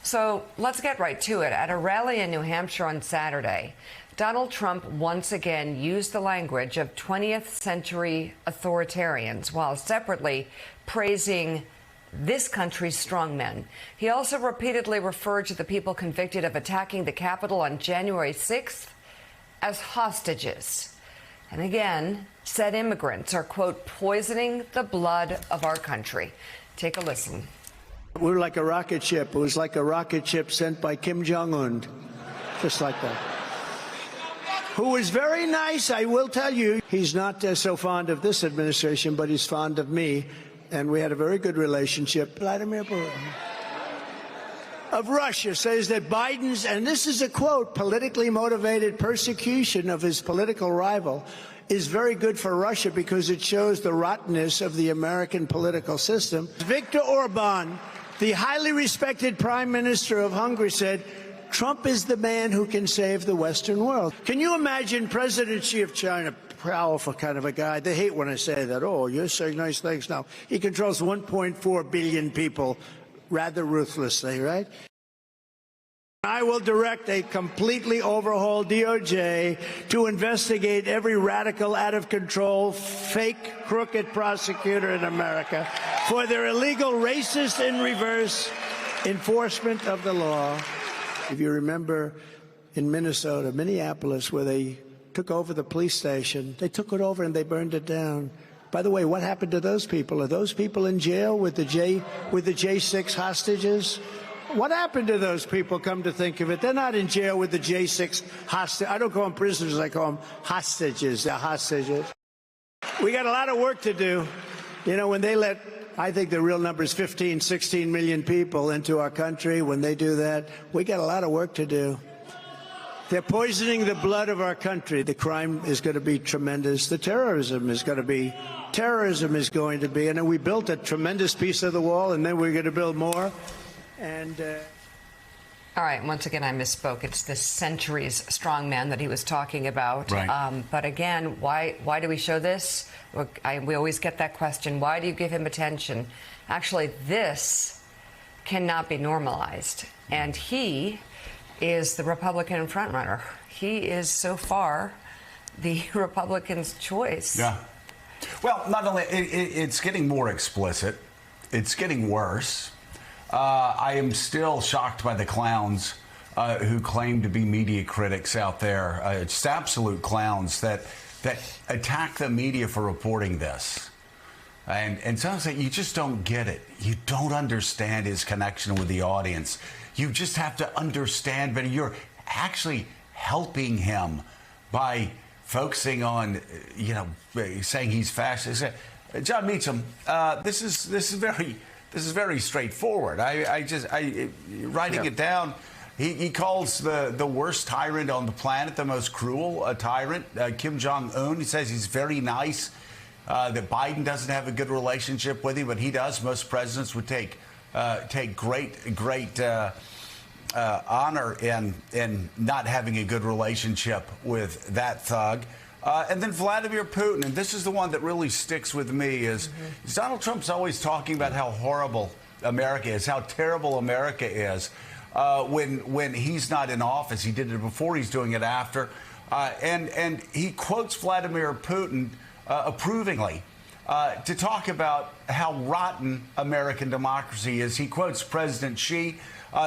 So let's get right to it. At a rally in New Hampshire on Saturday, Donald Trump once again used the language of 20th century authoritarians while separately praising this country's strongmen. He also repeatedly referred to the people convicted of attacking the Capitol on January 6th as hostages. And again, said immigrants are, quote, poisoning the blood of our country. Take a listen. We were like a rocket ship. It was like a rocket ship sent by Kim Jong-un, just like that. Who was very nice, I will tell you. He's not so fond of this administration, but he's fond of me. And we had a very good relationship. Vladimir Putin of Russia says that Biden's, and this is a quote, politically motivated persecution of his political rival is very good for Russia because it shows the rottenness of the American political system. Viktor Orban, the highly respected prime minister of Hungary, said, Trump is the man who can save the Western world. Can you imagine President Xi of China, powerful kind of a guy? They hate when I say that. Oh, you're saying nice things now. He controls 1.4 billion people rather ruthlessly, right? I will direct a completely overhauled DOJ to investigate every radical, out-of-control, fake, crooked prosecutor in America for their illegal, racist, in reverse enforcement of the law. If you remember in Minnesota, Minneapolis, where they took over the police station, they took it over and they burned it down. By the way, what happened to those people? Are those people in jail with the J6 hostages? What happened to those people, come to think of it? They're not in jail with the J6 hostages. I don't call them prisoners, I call them hostages. They're hostages. We got a lot of work to do. You know, when they let, I think the real number is 15, 16 million people into our country, when they do that, we got a lot of work to do. They're poisoning the blood of our country. The crime is going to be tremendous. The terrorism is going to be, and then we built a tremendous piece of the wall, and then we're going to build more. And all right, once again, I misspoke. It's this centuries strong man that he was talking about. Right. But again, why do we show this? We always get that question. Why do you give him attention? Actually, this cannot be normalized. And he is the Republican frontrunner. He is so far the Republicans' choice. Yeah. Well, not only it's getting more explicit, it's getting worse. I am still shocked by the clowns who claim to be media critics out there. It's absolute clowns that attack the media for reporting this. And some say you just don't get it. You don't understand his connection with the audience. You just have to understand better. You're actually helping him by focusing on, saying he's fascist. John Meacham, this is very straightforward. Writing it down, he calls the worst tyrant on the planet, the most cruel tyrant, Kim Jong-un. He says he's very nice, that Biden doesn't have a good relationship with him, but he does. Most presidents would take great honor in not having a good relationship with that thug. And then Vladimir Putin, and this is the one that really sticks with me, is Donald Trump's always talking about how horrible America is, how terrible America is when he's not in office. He did it before, he's doing it after. And he quotes Vladimir Putin approvingly to talk about how rotten American democracy is. He quotes President Xi,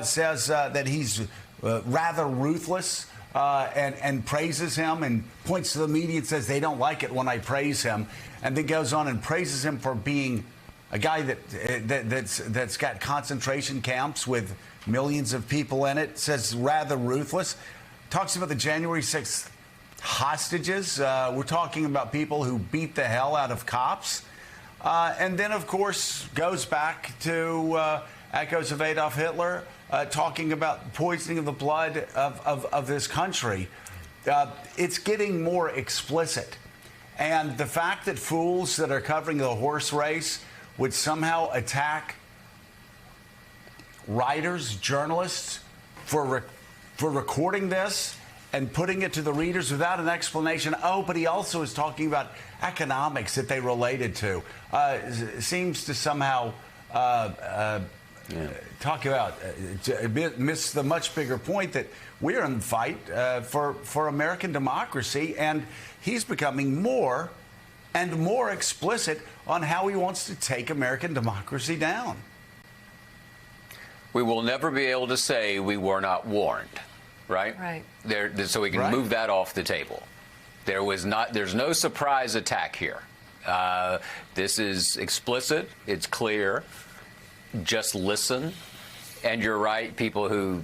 says that he's rather ruthless. And praises him and points to the media and says they don't like it when I praise him, and then goes on and praises him for being a guy that's got concentration camps with millions of people in it. Says rather ruthless. Talks about the January 6th hostages. We're talking about people who beat the hell out of cops, and then of course goes back to echoes of Adolf Hitler. Talking about poisoning of the blood of this country. It's getting more explicit. And the fact that fools that are covering the horse race would somehow attack writers, journalists for recording this and putting it to the readers without an explanation. Oh, but he also is talking about economics that they related to. Seems to somehow talk about miss the much bigger point that we're in the fight for American democracy, and he's becoming more and more explicit on how he wants to take American democracy down. We will never be able to say we were not warned, right? Right. So we can move that off the table. There's no surprise attack here. This is explicit. It's clear. Just listen. And you're right. People who,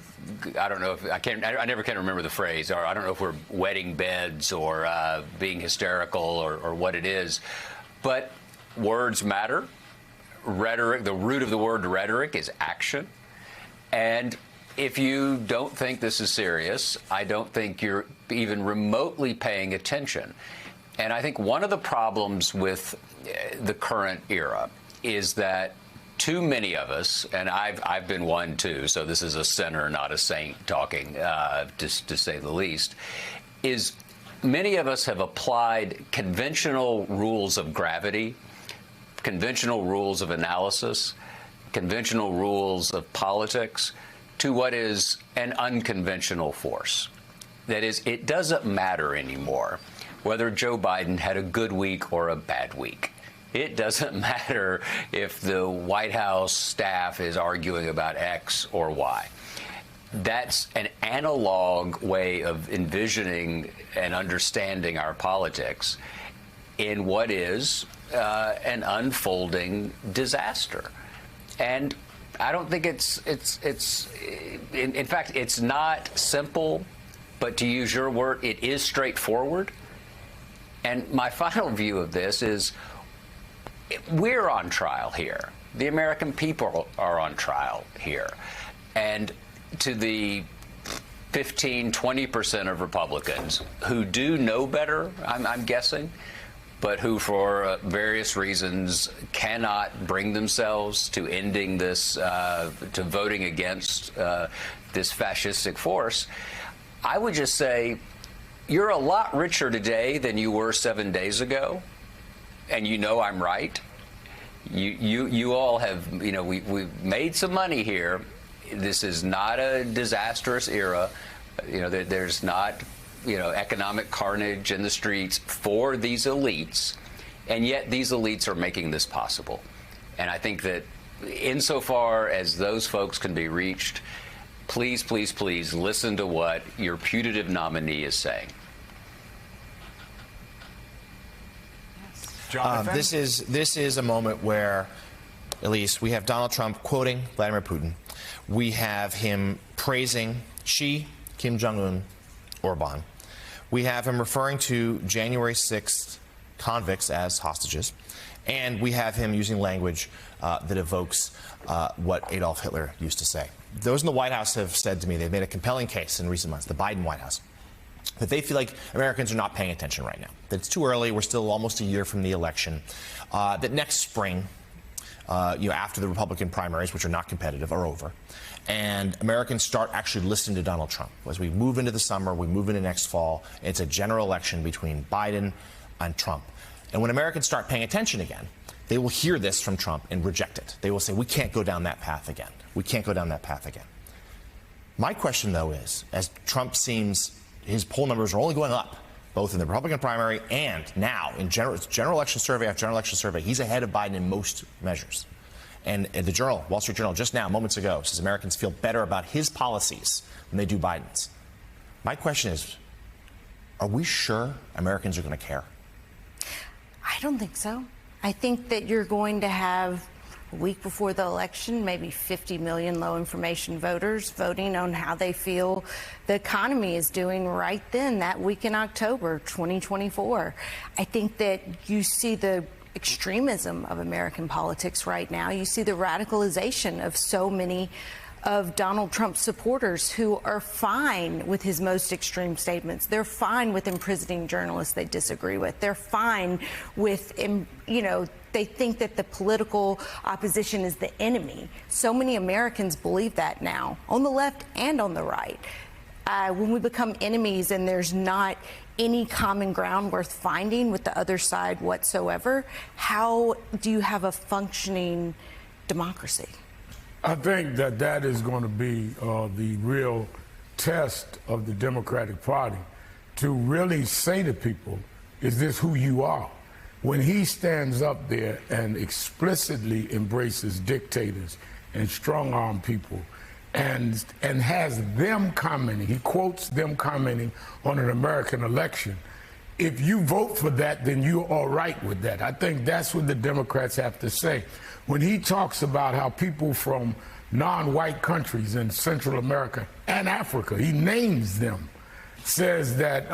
I don't know if I never can remember the phrase, or I don't know if we're wetting beds or being hysterical or what it is. But words matter. Rhetoric, the root of the word rhetoric is action. And if you don't think this is serious, I don't think you're even remotely paying attention. And I think one of the problems with the current era is that too many of us, and I've been one too, so this is a sinner, not a saint talking, to say the least, is many of us have applied conventional rules of gravity, conventional rules of analysis, conventional rules of politics to what is an unconventional force. That is, it doesn't matter anymore whether Joe Biden had a good week or a bad week. It doesn't matter if the White House staff is arguing about X or Y. That's an analog way of envisioning and understanding our politics in what is an unfolding disaster. And I don't think it's in fact, it's not simple, but to use your word, it is straightforward. And my final view of this is we're on trial here. The American people are on trial here. And to the 15-20% of Republicans who do know better, I'm guessing, but who for various reasons cannot bring themselves to ending this, to voting against this fascistic force, I would just say you're a lot richer today than you were 7 days ago, and you know I'm right. You all have, we've made some money here. This is not a disastrous era. There's not, economic carnage in the streets for these elites, and yet these elites are making this possible. And I think that insofar as those folks can be reached, please, please, please listen to what your putative nominee is saying. This is a moment where, at least, we have Donald Trump quoting Vladimir Putin. We have him praising Xi, Kim Jong-un, Orban. We have him referring to January 6th convicts as hostages. And we have him using language that evokes what Adolf Hitler used to say. Those in the White House have said to me, they've made a compelling case in recent months, the Biden White House, that they feel like Americans are not paying attention right now, that it's too early, we're still almost a year from the election, that next spring, after the Republican primaries, which are not competitive, are over, and Americans start actually listening to Donald Trump. As we move into the summer, we move into next fall, it's a general election between Biden and Trump. And when Americans start paying attention again, they will hear this from Trump and reject it. They will say, we can't go down that path again. We can't go down that path again. My question, though, is, as Trump seems, his poll numbers are only going up, both in the Republican primary and now in general election survey after general election survey, he's ahead of Biden in most measures. And the Journal, Wall Street Journal, just now, moments ago, says Americans feel better about his policies than they do Biden's. My question is, are we sure Americans are going to care? I don't think so. I think that you're going to have a week before the election, maybe 50 million low information voters voting on how they feel the economy is doing right then, that week in October 2024. I think that you see the extremism of American politics right now. You see the radicalization of so many of Donald Trump's supporters who are fine with his most extreme statements. They're fine with imprisoning journalists they disagree with. They're fine with, they think that the political opposition is the enemy. So many Americans believe that now, on the left and on the right. When we become enemies and there's not any common ground worth finding with the other side whatsoever, how do you have a functioning democracy? I think that is going to be the real test of the Democratic Party, to really say to people, is this who you are? When he stands up there and explicitly embraces dictators and strong-arm people and has them commenting, he quotes them commenting on an American election. If you vote for that, then you're all right with that. I think that's what the Democrats have to say. When he talks about how people from non-white countries in Central America and Africa, he names them, says that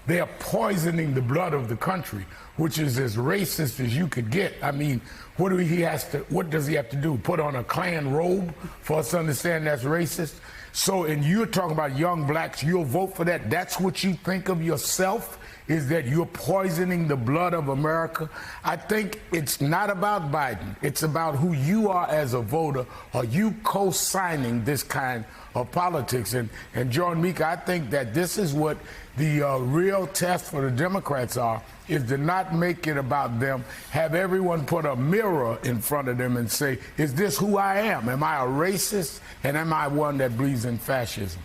they're poisoning the blood of the country, which is as racist as you could get. I mean, what does he have to do? Put on a Klan robe for us to understand that's racist? So, and you're talking about young blacks, you'll vote for that. That's what you think of yourself, is that you're poisoning the blood of America? I think it's not about Biden. It's about who you are as a voter. Are you co-signing this kind of politics? And John Meek, I think that this is what the real test for the Democrats are, is to not make it about them. Have everyone put a mirror in front of them and say, is this who I am? Am I a racist? And am I one that believes in fascism?